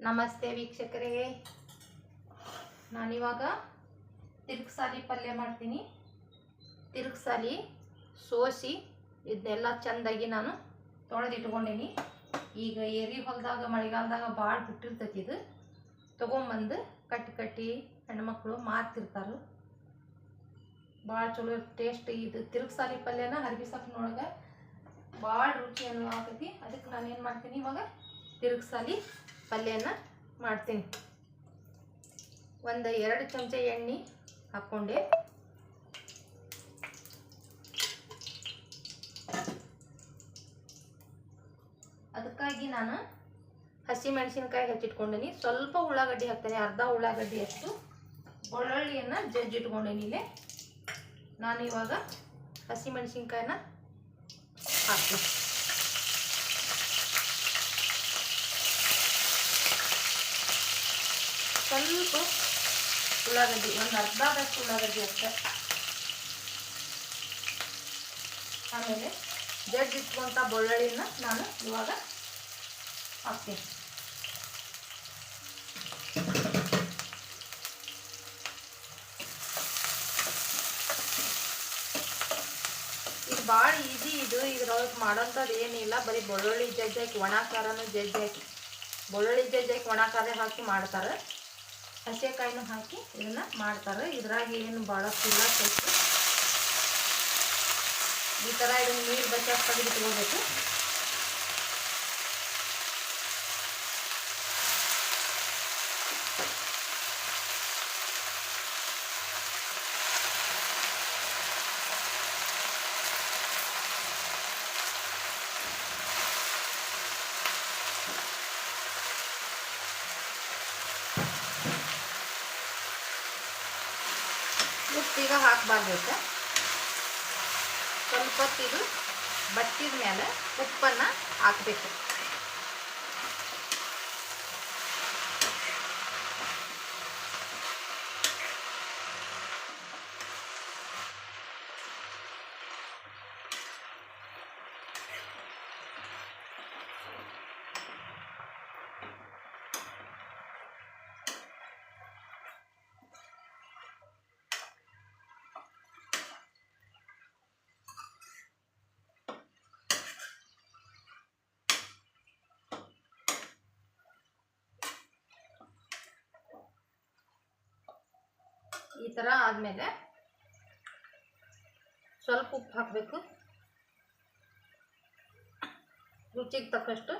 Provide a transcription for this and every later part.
ನಮಸ್ತೆ ವೀಕ್ಷಕರೇ, ನಾನಿವಾಗ ತಿರುಗ್ಸಾಲಿ ಪಲ್ಯ ಮಾಡ್ತೀನಿ. ತಿರುಗ್ಸಾಲಿ ಸೋಸಿ ಇದನ್ನೆಲ್ಲ ಚೆಂದಾಗಿ ನಾನು ತೊಳೆದಿಟ್ಕೊಂಡೀನಿ. ಈಗ ಏರಿ ಹೊಲದಾಗ ಮಳೆಗಾಲದಾಗ ಭಾಳ ಬಿಟ್ಟಿರ್ತೈತಿ. ಇದು ತೊಗೊಂಬಂದು ಕಟ್ಟಿ ಹೆಣ್ಮಕ್ಳು ಮಾರ್ತಿರ್ತಾರೆ. ಭಾಳ ಚಲೋ ಟೇಸ್ಟ್. ಇದು ತಿರುಗ್ಸಾಲಿ ಪಲ್ಯನ ಹರ್ಬಿ ಸೊಪ್ಪಿನೊಳಗೆ ಭಾಳ ರುಚಿ ಆಕೈತಿ. ಅದಕ್ಕೆ ನಾನು ಏನು ಮಾಡ್ತೀನಿ, ಇವಾಗ ತಿರುಗ್ಸಾಲಿ ಪಲ್ಯನ ಮಾಡ್ತೀನಿ. ಒಂದು 2 ಚಮಚ ಎಣ್ಣೆ ಹಾಕ್ಕೊಂಡೆ. ಅದಕ್ಕಾಗಿ ನಾನು ಹಸಿ ಮೆಣಸಿನ್ಕಾಯಿ ಹೆಚ್ಚಿಟ್ಕೊಂಡೀನಿ. ಸ್ವಲ್ಪ ಉಳ್ಳಾಗಡ್ಡಿ ಹಾಕ್ತೇನೆ, ಅರ್ಧ ಉಳ್ಳಾಗಡ್ಡಿ ಅಷ್ಟು. ಬೆಳ್ಳುಳ್ಳಿಯನ್ನು ಜಜ್ಜಿಟ್ಕೊಂಡೀನಿ. ಇಲ್ಲೇ ನಾನು ಇವಾಗ ಹಸಿ ಮೆಣಸಿನ್ಕಾಯಿನ ಹಾಕ್ತೀನಿ. ಸ್ವಲ್ಪ ಉಳ್ಳಾಗಡ್ಡಿ, ಒಂದು ಅರ್ಧದಷ್ಟು ಉಳ್ಳಾಗಡ್ಡಿ ಅಷ್ಟೆ. ಆಮೇಲೆ ಜಜ್ಜಿಟ್ಕೊಂತ ಬೆಳ್ಳುಳ್ಳಿನ ನಾನು ಇವಾಗ ಹಾಕ್ತೀನಿ. ಇದು ಭಾಳ ಈಸಿ. ಇದ್ರೊಳಗೆ ಮಾಡೋಂಥದ್ದು ಏನಿಲ್ಲ. ಬರೀ ಬೆಳ್ಳುಳ್ಳಿ ಜಜ್ಜಿ ಹಾಕಿ, ಒಣ ಖಾರನೂ ಜಜ್ಜಿ ಹಾಕಿ, ಬೆಳ್ಳುಳ್ಳಿ ಜಜ್ಜಿ ಹಾಕಿ ಒಣ ಖಾರ ಹಾಕಿ ಮಾಡ್ತಾರೆ. ಹಸಿಕಾಯಿನೂ ಹಾಕಿ ಇದನ್ನು ಮಾಡ್ತಾರೆ. ಇದ್ರಾಗ ಏನು ಭಾಳಷ್ಟು ಇಲ್ಲ. ಸ್ವಲ್ಪ ಈ ಥರ ಇದನ್ನು ನೀರು ಬಚ್ಚ ತೆಗೆದಿಟ್ಕೋಬೇಕು. ಉಪ್ಪೀಗ ಹಾಕಬಾರ್ದು. ಸ್ವಲ್ಪ ಹೊತ್ತಿದು ಬಟ್ಟಿದ ಮೇಲೆ ಉಪ್ಪನ್ನು ಹಾಕಬೇಕು. ಈ ಥರ ಆದಮೇಲೆ ಸ್ವಲ್ಪ ಉಪ್ಪು ಹಾಕಬೇಕು. ರುಚಿಗೆ ತಕ್ಕಷ್ಟು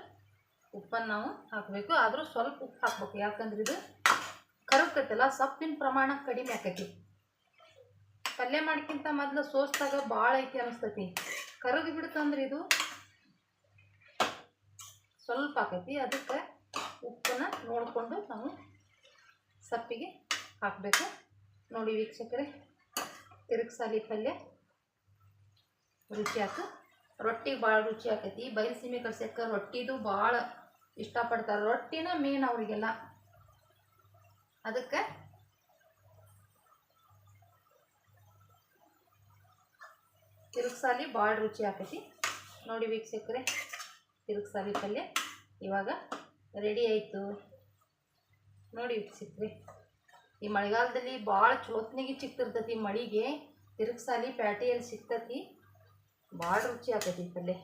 ಉಪ್ಪನ್ನು ನಾವು ಹಾಕಬೇಕು. ಆದರೂ ಸ್ವಲ್ಪ ಉಪ್ಪು ಹಾಕಬೇಕು, ಯಾಕಂದ್ರೆ ಇದು ಕರಗ್ತೈತಲ್ಲ, ಸೊಪ್ಪಿನ ಪ್ರಮಾಣ ಕಡಿಮೆ ಆಕೈತಿ. ಪಲ್ಯ ಮಾಡ್ಕಿಂತ ಮೊದಲು ಸೋಸ್ದಾಗ ಭಾಳ ಐತಿ ಅನಿಸ್ತೈತಿ. ಕರಗಿ ಬಿಡುತ್ತಂದ್ರೆ ಇದು ಸ್ವಲ್ಪ ಆಕೈತಿ. ಅದಕ್ಕೆ ಉಪ್ಪನ್ನು ನೋಡಿಕೊಂಡು ನಾವು ಸೊಪ್ಪಿಗೆ ಹಾಕಬೇಕು. ನೋಡಿ ವೀಕ್ಷಕರೇ, ತಿರುಗ್ಸಾಲಿ ಪಲ್ಯ ರುಚಿ ಆಯ್ತು. ರೊಟ್ಟಿಗೆ ಭಾಳ ರುಚಿ ಆಕೈತಿ. ಬಯಲುಸೀಮೆ ಕಳ್ಸಕ್ಕೆ ರೊಟ್ಟಿದು ಭಾಳ ಇಷ್ಟಪಡ್ತಾರೆ. ರೊಟ್ಟಿನ ಮೇನ್ ಅವರಿಗೆಲ್ಲ. ಅದಕ್ಕೆ ತಿರುಗ್ಸಾಲಿ ಭಾಳ ರುಚಿ ಆಕೈತಿ. ನೋಡಿ ವೀಕ್ಷಕರೇ, ತಿರುಗ್ಸಾಲಿ ಪಲ್ಯ ಇವಾಗ ರೆಡಿ ಆಯಿತು. ನೋಡಿ ವೀಕ್ಷಕರೇ, ಈ ಮಳೆಗಾಲದಲ್ಲಿ ಭಾಳ ಚಲೋತ್ನಿಗೆ ಸಿಕ್ತಿರ್ತೈತಿ. ಮಳಿಗೆ ತಿರುಗ್ಸಾಲಿ ಪ್ಯಾಟಿಯಲ್ಲಿ ಸಿಗ್ತೈತಿ. ಭಾಳ ರುಚಿ ಆಕೈತಿ ಪಲ್ಯ.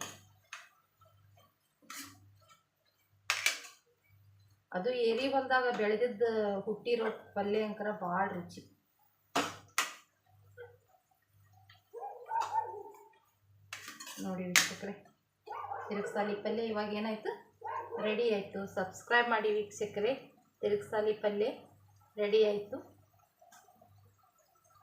ಅದು ಏರಿ ಹೊಲದಾಗ ಬೆಳೆದಿದ್ದ ಹುಟ್ಟಿರೋ ಪಲ್ಯ ಅಂಕರ ಭಾಳ ರುಚಿ. ನೋಡಿ ವೀಕ್ಷಕರೇ, ತಿರುಗ್ಸಾಲಿ ಪಲ್ಯ ಇವಾಗ ಏನಾಯಿತು, ರೆಡಿ ಆಯಿತು. ಸಬ್ಸ್ಕ್ರೈಬ್ ಮಾಡಿ ವೀಕ್ಷಕರೇ. ತಿರುಗ್ಸಾಲಿ ಪಲ್ಯ ರೆಡಿ ಆಯಿತು.